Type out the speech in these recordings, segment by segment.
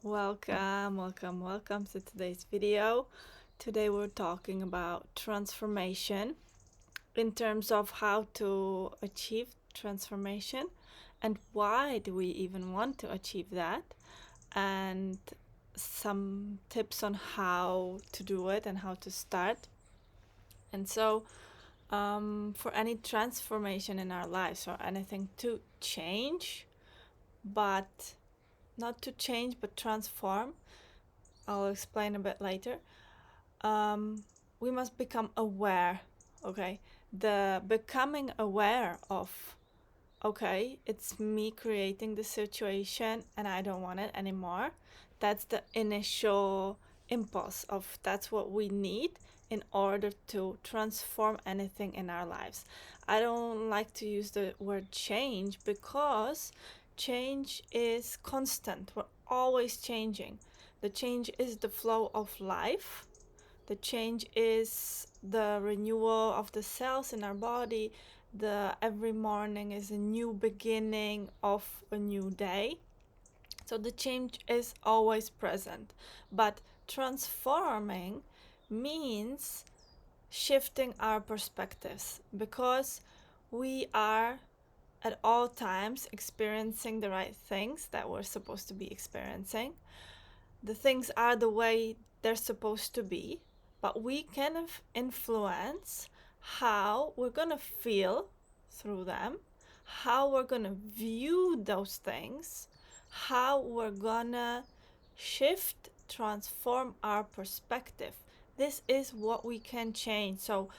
Welcome to today's video. Today we're talking about transformation in terms of how to achieve transformation and why do we even want to achieve that, and some tips on how to do it and how to start. And so, for any transformation in our lives or anything to change, but not to change but transform, I'll explain a bit later. We must become aware. Okay, the becoming aware of, okay, it's me creating the situation and I don't want it anymore. That's the initial impulse of that's what we need in order to transform anything in our lives. I don't like to use the word change because change is constant. We're always changing. The change is the flow of life. The change is the renewal of the cells in our body. The every morning is a new beginning of a new day. So the change is always present. But transforming means shifting our perspectives, because we are at all times experiencing the right things that we're supposed to be experiencing. The things are the way they're supposed to be, but we can influence how we're going to feel through them, how we're going to view those things, how we're going to shift, transform our perspective. This is what we can change. So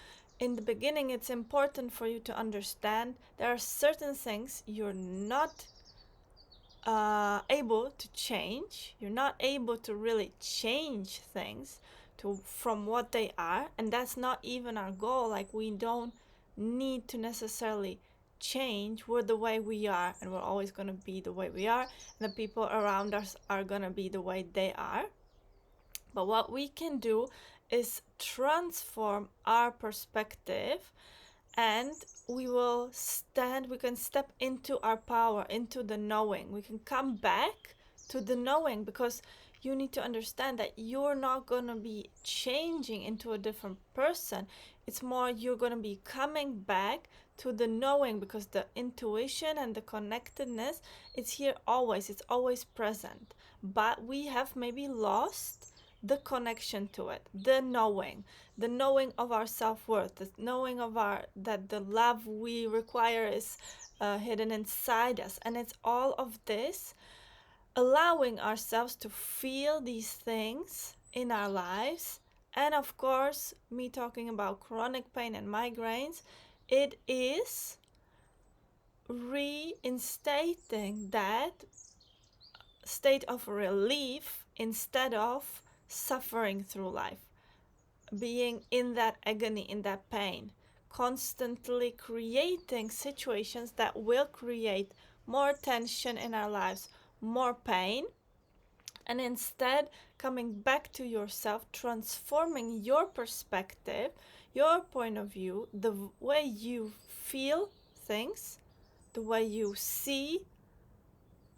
in the beginning, it's important for you to understand there are certain things you're not able to change. You're not able to really change things to from what they are, and that's not even our goal. Like, we don't need to necessarily change. We're the way we are, and we're always going to be the way we are, and the people around us are going to be the way they are. But what we can do is transform our perspective, and we can step into our power, into the knowing. We can come back to the knowing, because you need to understand that you're not going to be changing into a different person. It's more you're going to be coming back to the knowing, because the intuition and the connectedness, it's here always. It's always present. But we have maybe lost the connection to it, the knowing of our self-worth, the knowing of that the love we require is hidden inside us. And it's all of this, allowing ourselves to feel these things in our lives. And of course, me talking about chronic pain and migraines, it is reinstating that state of relief instead of suffering through life, being in that agony, in that pain, constantly creating situations that will create more tension in our lives, more pain, and instead coming back to yourself, transforming your perspective, your point of view, the way you feel things, the way you see,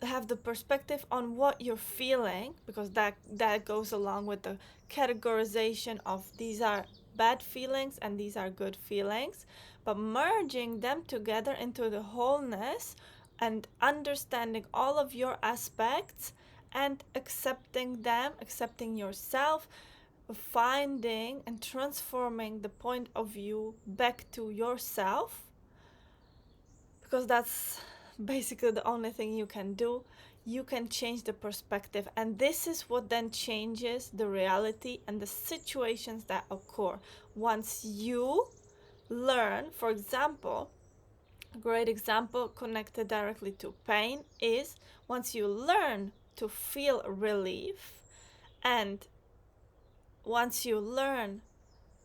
have the perspective on what you're feeling, because that goes along with the categorization of these are bad feelings and these are good feelings, but merging them together into the wholeness and understanding all of your aspects and accepting them, accepting yourself, finding and transforming the point of view back to yourself, because that's basically the only thing you can do. You can change the perspective, and this is what then changes the reality and the situations that occur once you learn. For example, a great example connected directly to pain is once you learn to feel relief, and once you learn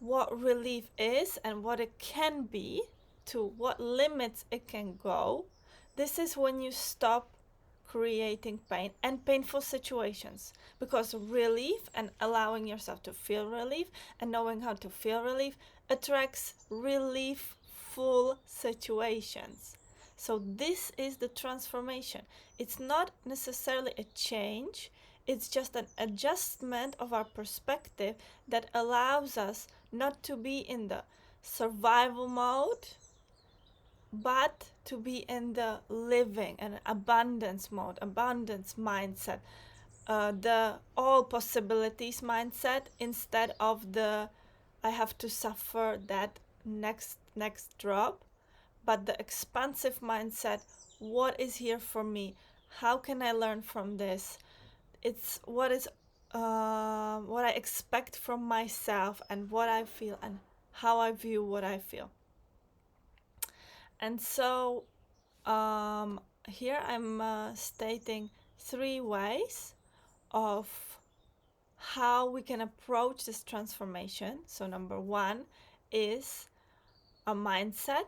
what relief is and what it can be, to what limits it can go, this is when you stop creating pain and painful situations, because relief and allowing yourself to feel relief and knowing how to feel relief attracts relief-full situations. So this is the transformation. It's not necessarily a change, It's just an adjustment of our perspective that allows us not to be in the survival mode, but to be in the living and abundance mode, abundance mindset, the all possibilities mindset, instead of the I have to suffer that next drop, but the expansive mindset. What is here for me? How can I learn from this? It's what I expect from myself and what I feel and how I view what I feel. And so here I'm stating 3 ways of how we can approach this transformation. So number 1 is a mindset,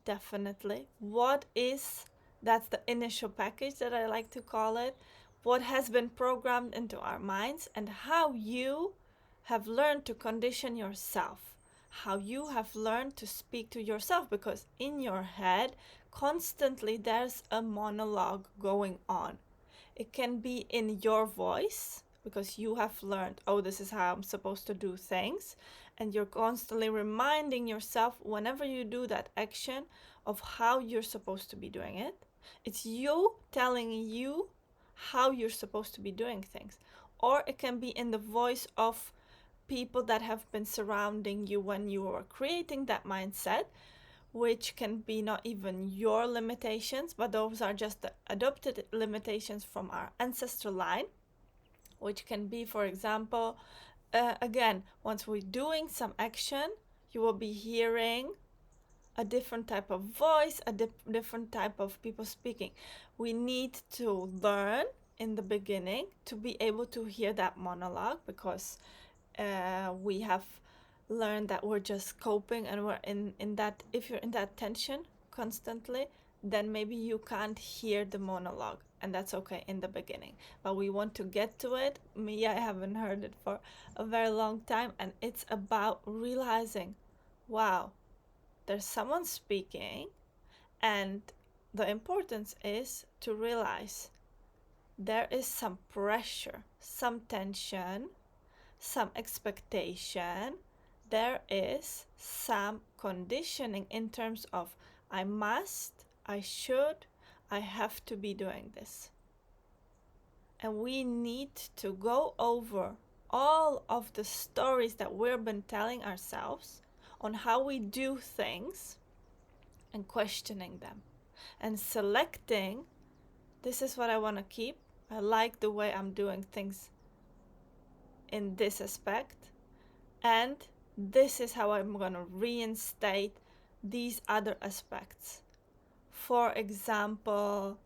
definitely. That's the initial package that I like to call it. What has been programmed into our minds and how you have learned to condition yourself, how you have learned to speak to yourself, because in your head constantly there's a monologue going on. It can be in your voice because you have learned, oh, this is how I'm supposed to do things, and you're constantly reminding yourself whenever you do that action of how you're supposed to be doing it. It's you telling you how you're supposed to be doing things. Or it can be in the voice of people that have been surrounding you when you were creating that mindset, which can be not even your limitations, but those are just the adopted limitations from our ancestor line, which can be, for example, again, once we're doing some action, you will be hearing a different type of voice, a different type of people speaking. We need to learn in the beginning to be able to hear that monologue, because we have learned that we're just coping and we're in that, if you're in that tension constantly, then maybe you can't hear the monologue, and that's okay in the beginning. But we want to get to it. Me, I haven't heard it for a very long time, and it's about realizing, wow, there's someone speaking, and the importance is to realize there is some pressure, some tension, some expectation. There is some conditioning in terms of I must, I should, I have to be doing this. And we need to go over all of the stories that we've been telling ourselves on how we do things and questioning them and selecting, this is what I want to keep. I like the way I'm doing things in this aspect, and this is how I'm going to reinstate these other aspects. For example,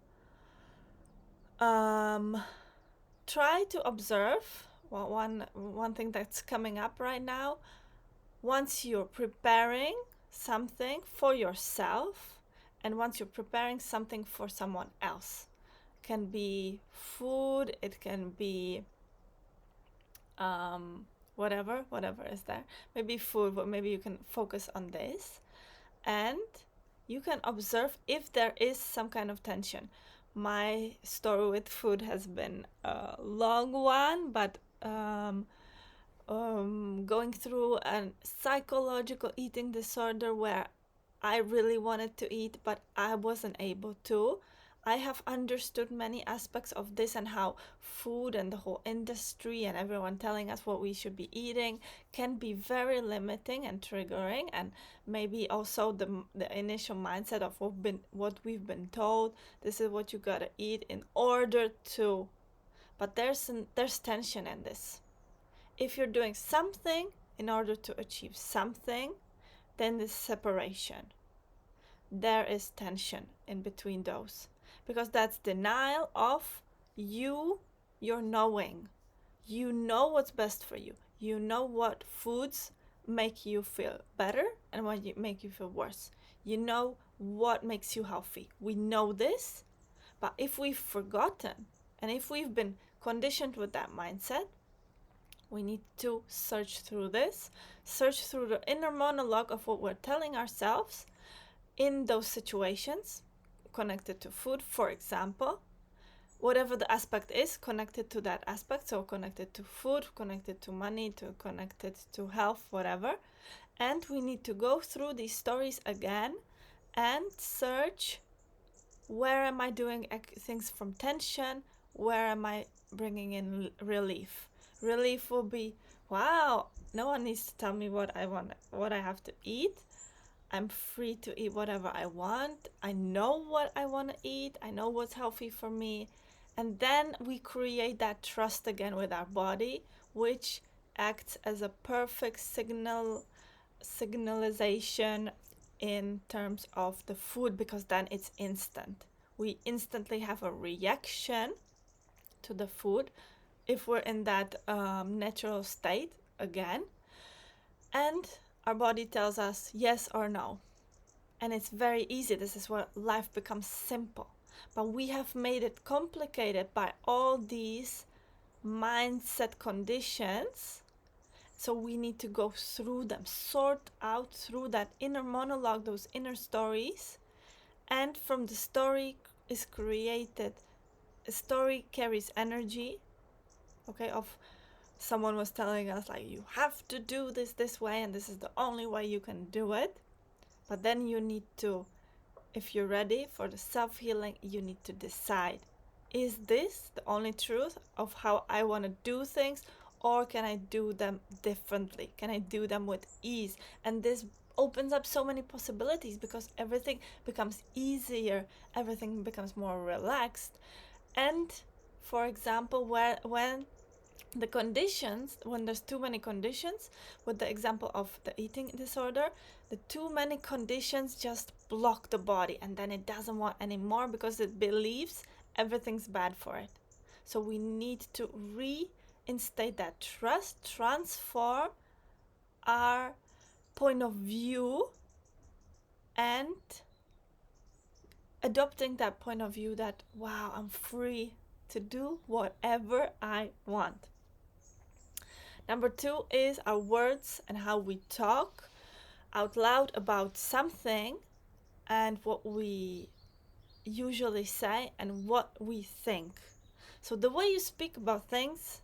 try to observe one thing that's coming up right now. Once you're preparing something for yourself and once you're preparing something for someone else, it can be food, it can be whatever is there. Maybe food, but maybe you can focus on this, and you can observe if there is some kind of tension. My story with food has been a long one, but going through a psychological eating disorder where I really wanted to eat, but I wasn't able to. I have understood many aspects of this and how food and the whole industry and everyone telling us what we should be eating can be very limiting and triggering, and maybe also the initial mindset of what we've been told. This is what you gotta eat in order to. But there's tension in this. If you're doing something in order to achieve something, then there's separation. There is tension in between those, because that's denial of your knowing. You know what's best for you. You know what foods make you feel better and what make you feel worse. You know what makes you healthy. We know this, but if we've forgotten and if we've been conditioned with that mindset, we need to search through this, search through the inner monologue of what we're telling ourselves in those situations connected to food, for example, whatever the aspect is, connected to that aspect. So connected to food, connected to money, connected to health, whatever. And we need to go through these stories again and search, where am I doing things from tension? Where am I bringing in relief? Relief will be, wow, no one needs to tell me what I want, what I have to eat. I'm free to eat whatever I want. I know what I want to eat. I know what's healthy for me. And then we create that trust again with our body, which acts as a perfect signalization in terms of the food, because then it's instant. We instantly have a reaction to the food if we're in that natural state again. And our body tells us yes or no. And it's very easy. This is where life becomes simple. But we have made it complicated by all these mindset conditions. So we need to go through them, sort out through that inner monologue, those inner stories. And from the story is created, a story carries energy, okay, of someone was telling us, like, you have to do this way, and this is the only way you can do it. But then you need to, if you're ready for the self-healing, you need to decide, is this the only truth of how I want to do things, or can I do them differently? Can I do them with ease? And this opens up so many possibilities, because everything becomes easier, everything becomes more relaxed. And for example, when the conditions, when there's too many conditions, with the example of the eating disorder, the too many conditions just block the body, and then it doesn't want anymore because it believes everything's bad for it. So we need to reinstate that trust, transform our point of view, and adopting that point of view that, wow, I'm free to do whatever I want. Number 2 is our words and how we talk out loud about something, and what we usually say and what we think. So the way you speak about things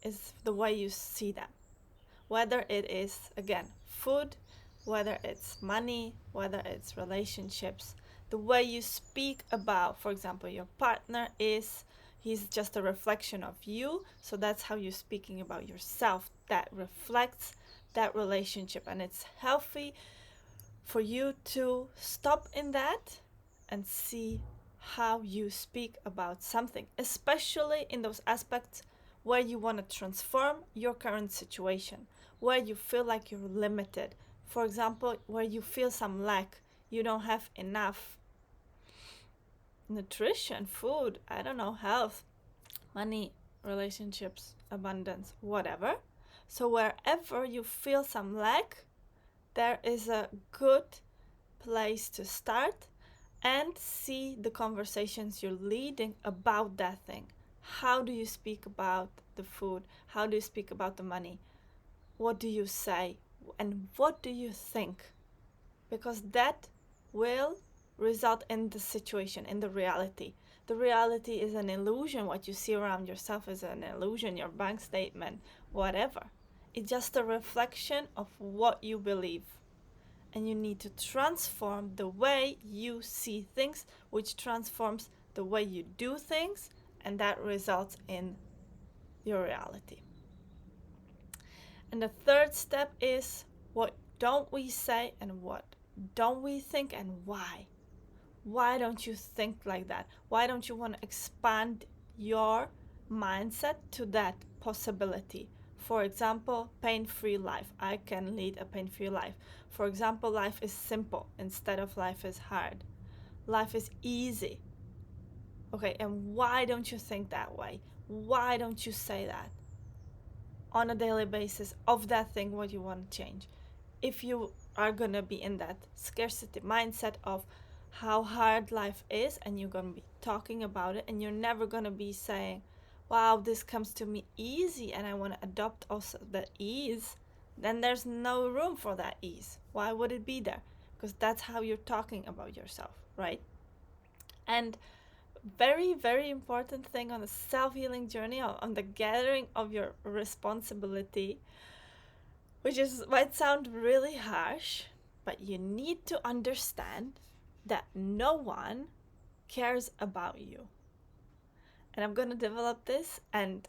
is the way you see them. Whether it is, again, food, whether it's money, whether it's relationships, the way you speak about, for example, your partner is, he's just a reflection of you. So that's how you're speaking about yourself. That reflects that relationship. And it's healthy for you to stop in that and see how you speak about something, especially in those aspects where you want to transform your current situation, where you feel like you're limited. For example, where you feel some lack, you don't have enough nutrition, food, I don't know, health, money, relationships, abundance, whatever. So wherever you feel some lack, there is a good place to start and see the conversations you're leading about that thing. How do you speak about the food? How do you speak about the money? What do you say? And what do you think? Because that will result in the situation, in the reality. The reality is an illusion. What you see around yourself is an illusion, your bank statement, whatever. It's just a reflection of what you believe. And you need to transform the way you see things, which transforms the way you do things, and that results in your reality. And the third step is, what don't we say and what don't we think, and why? Why don't you think like that? Why don't you want to expand your mindset to that possibility? For example, pain-free life. I can lead a pain-free life. For example, life is simple instead of life is hard. Life is easy. Okay, and why don't you think that way? Why don't you say that on a daily basis of that thing what you want to change? If you are gonna be in that scarcity mindset of how hard life is, and you're gonna be talking about it, and you're never gonna be saying, wow, this comes to me easy and I want to adopt also the ease, then there's no room for that ease. Why would it be there? Because that's how you're talking about yourself, right? And very, very important thing on the self-healing journey, on the gathering of your responsibility, which might sound really harsh, but you need to understand that no one cares about you. And I'm going to develop this, and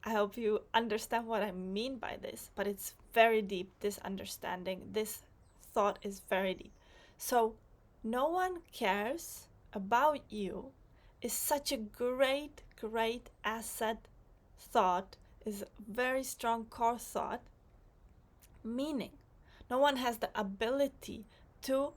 I hope you understand what I mean by this, but it's very deep, this understanding, this thought is very deep. So, no one cares about you is such a great, great asset thought, is a very strong core thought, meaning no one has the ability to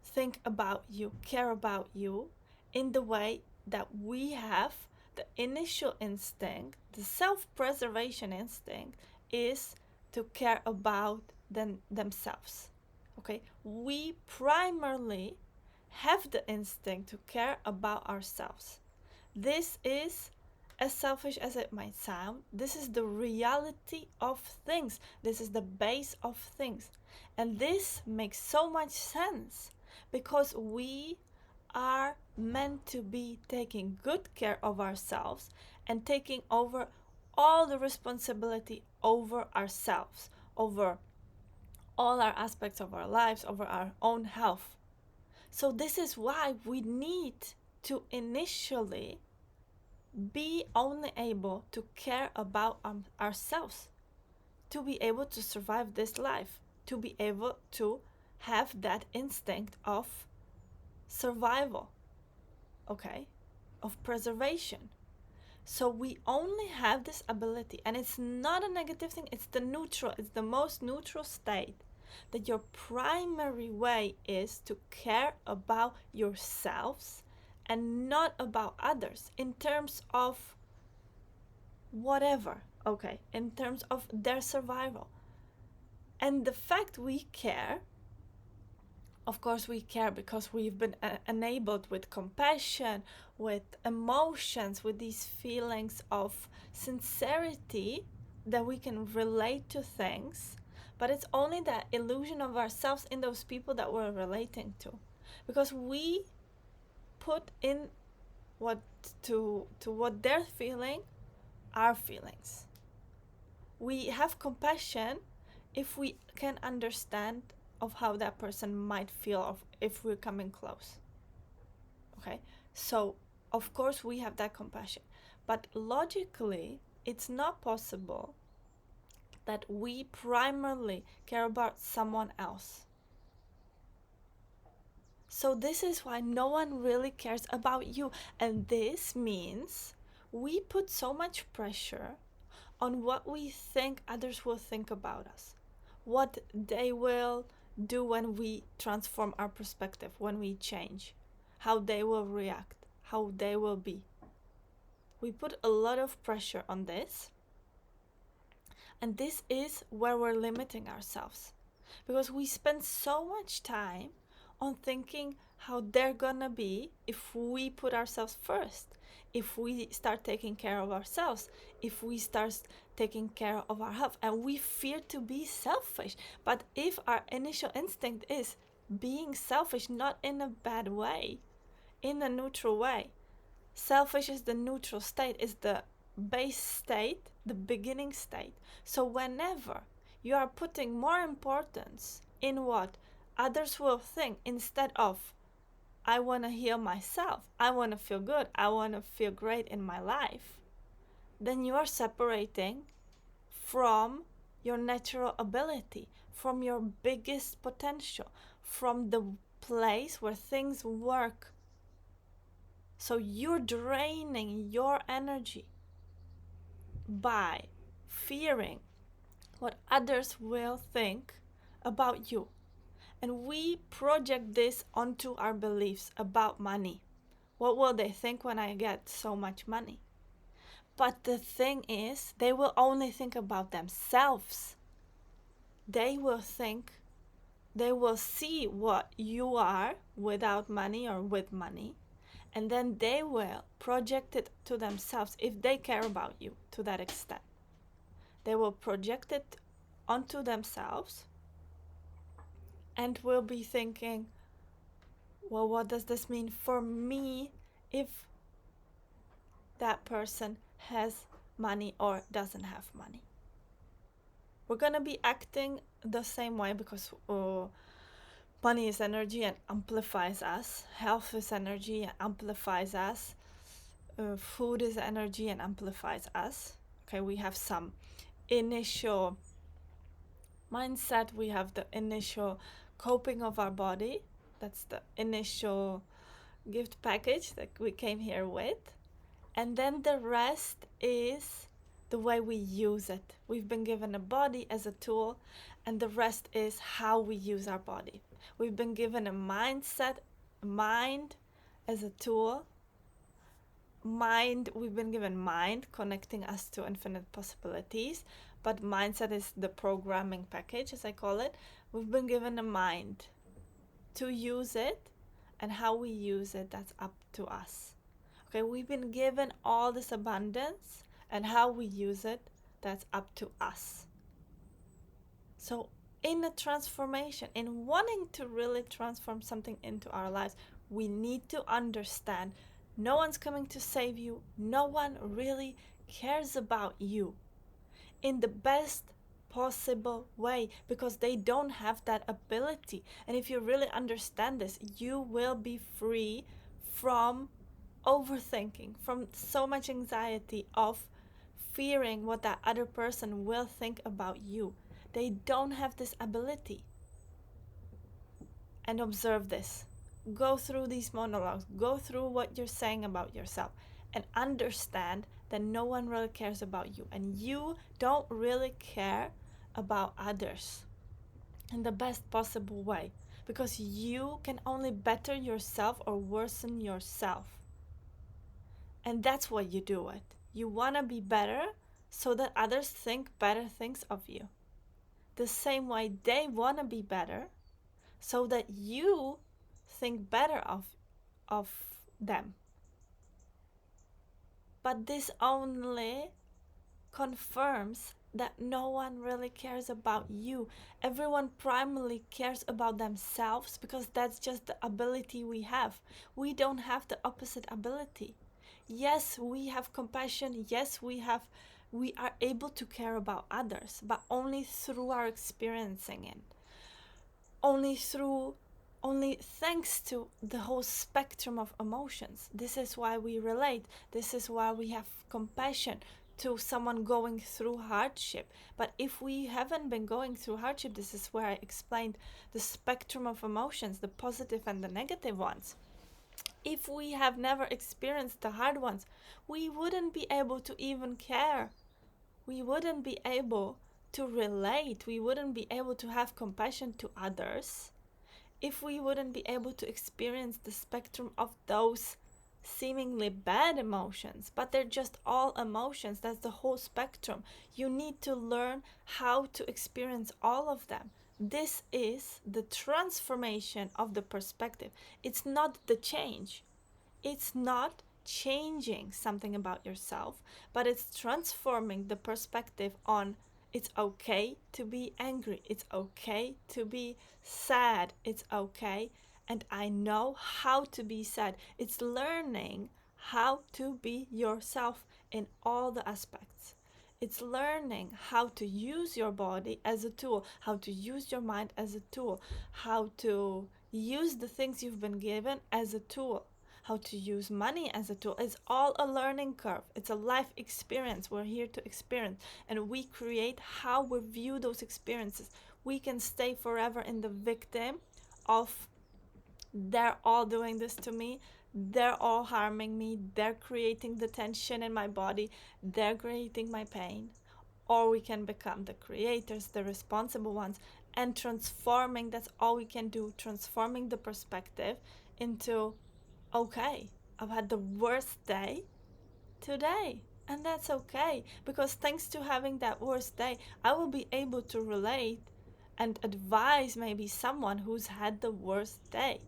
think about you, care about you in the way that we have. The initial instinct, the self-preservation instinct, is to care about themselves. Okay, we primarily have the instinct to care about ourselves. This is, as selfish as it might sound, this is the reality of things. This is the base of things. And this makes so much sense because we are meant to be taking good care of ourselves and taking over all the responsibility over ourselves, over all our aspects of our lives, over our own health. So this is why we need to initially be only able to care about ourselves, to be able to survive this life, to be able to have that instinct of survival, okay, of preservation. So we only have this ability, and it's not a negative thing, it's the most neutral state, that your primary way is to care about yourselves and not about others in terms of whatever, okay, in terms of their survival. And the fact we care, of course we care because we've been enabled with compassion, with emotions, with these feelings of sincerity that we can relate to things, but it's only that illusion of ourselves in those people that we're relating to, because we put in what to what they're feeling, our feelings. We have compassion if we can understand of how that person might feel if we're coming close. Okay, so of course we have that compassion, but logically it's not possible that we primarily care about someone else. So this is why no one really cares about you, and this means we put so much pressure on what we think others will think about us, what they will do when we transform our perspective, when we change, how they will react, how they will be. We put a lot of pressure on this, and this is where we're limiting ourselves, because we spend so much time on thinking how they're gonna be if we put ourselves first, if we start taking care of ourselves, if we start taking care of our health, and we fear to be selfish. But if our initial instinct is being selfish, not in a bad way, in a neutral way, selfish is the neutral state, is the base state, the beginning state. So whenever you are putting more importance in what others will think instead of I want to heal myself, I want to feel good, I want to feel great in my life, then you are separating from your natural ability, from your biggest potential, from the place where things work. So you're draining your energy by fearing what others will think about you. And we project this onto our beliefs about money. What will they think when I get so much money? But the thing is, they will only think about themselves. They will see what you are without money or with money, and then they will project it to themselves if they care about you to that extent. They will project it onto themselves and will be thinking, well, what does this mean for me if that person has money or doesn't have money. We're gonna be acting the same way because money is energy and amplifies us. Health is energy and amplifies us. Food is energy and amplifies us. Okay, we have some initial mindset, we have the initial coping of our body. That's the initial gift package that we came here with. And then the rest is the way we use it. We've been given a body as a tool, and the rest is how we use our body. We've been given a mindset, mind as a tool. We've been given mind, connecting us to infinite possibilities, but mindset is the programming package, as I call it. We've been given a mind. To use it and how we use it, that's up to us. Okay, we've been given all this abundance, and how we use it, that's up to us. So in a transformation, in wanting to really transform something into our lives, we need to understand no one's coming to save you. No one really cares about you in the best possible way, because they don't have that ability. And if you really understand this, you will be free from overthinking, from so much anxiety of fearing what that other person will think about you. They don't have this ability. And observe this. Go through these monologues, go through what you're saying about yourself, and understand that no one really cares about you, and you don't really care about others in the best possible way, because you can only better yourself or worsen yourself. And that's why you do it. You want to be better so that others think better things of you. The same way they want to be better so that you think better of them. But this only confirms that no one really cares about you. Everyone primarily cares about themselves, because that's just the ability we have. We don't have the opposite ability. Yes, we have compassion. Yes, we are able to care about others, but only through our experiencing it. Only thanks to the whole spectrum of emotions. This is why we relate. This is why we have compassion to someone going through hardship. But if we haven't been going through hardship, this is where I explained the spectrum of emotions, the positive and the negative ones. If we have never experienced the hard ones, we wouldn't be able to even care. We wouldn't be able to relate. We wouldn't be able to have compassion to others if we wouldn't be able to experience the spectrum of those seemingly bad emotions. But they're just all emotions. That's the whole spectrum. You need to learn how to experience all of them. This is the transformation of the perspective. It's not the change. It's not changing something about yourself, but it's transforming the perspective on it's okay to be angry. It's okay to be sad. It's okay. And I know how to be sad. It's learning how to be yourself in all the aspects. It's learning how to use your body as a tool, how to use your mind as a tool, how to use the things you've been given as a tool, how to use money as a tool. It's all a learning curve. It's a life experience. We're here to experience, and we create how we view those experiences. We can stay forever in the victim of they're all doing this to me, they're all harming me, they're creating the tension in my body, they're creating my pain. Or we can become the creators, the responsible ones, and transforming. That's all we can do, transforming the perspective into, okay, I've had the worst day today, and that's okay, because thanks to having that worst day, I will be able to relate and advise maybe someone who's had the worst day.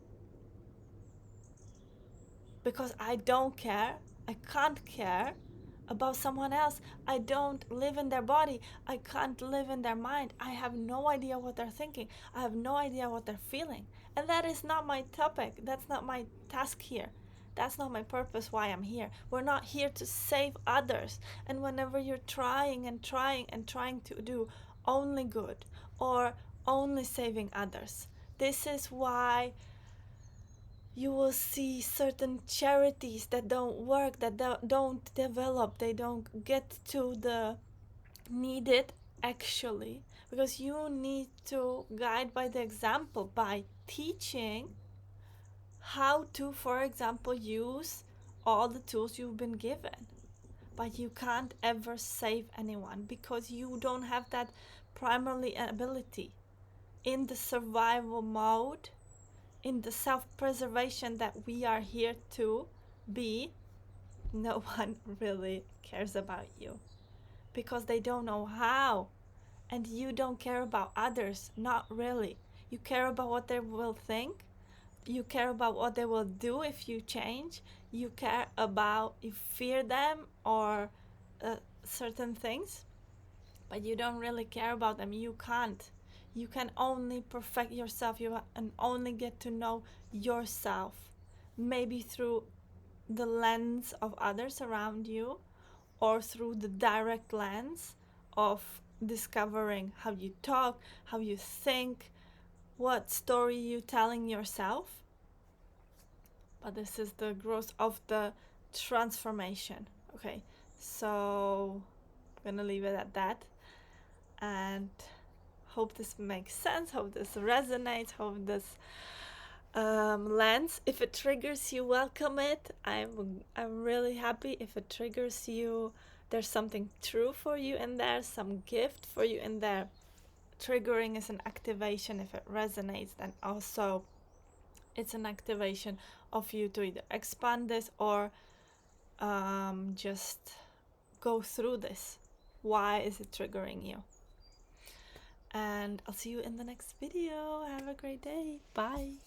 Because I don't care, I can't care about someone else. I don't live in their body. I can't live in their mind. I have no idea what they're thinking. I have no idea what they're feeling. And that is not my topic. That's not my task here. That's not my purpose, why I'm here. We're not here to save others. And whenever you're trying and trying and trying to do only good or only saving others, this is why you will see certain charities that don't work, that don't develop, they don't get to the needed actually, because you need to guide by the example, by teaching how to, for example, use all the tools you've been given. But you can't ever save anyone because you don't have that primarily ability. In the survival mode, in the self-preservation that we are here to be, no one really cares about you because they don't know how. And you don't care about others, not really. You care about what they will think. You care about what they will do if you change. You care about, you fear them or certain things, but you don't really care about them. You can't. You can only perfect yourself. You can only get to know yourself, maybe through the lens of others around you, or through the direct lens of discovering how you talk, how you think, what story you telling yourself. But this is the growth of the transformation. Okay, so I'm gonna leave it at that, and hope this makes sense, hope this resonates, hope this lands. If it triggers you, welcome it. I'm really happy if it triggers you. There's something true for you in there, some gift for you in there. Triggering is an activation. If it resonates, then also it's an activation of you to either expand this or just go through this. Why is it triggering you? And I'll see you in the next video. Have a great day. Bye.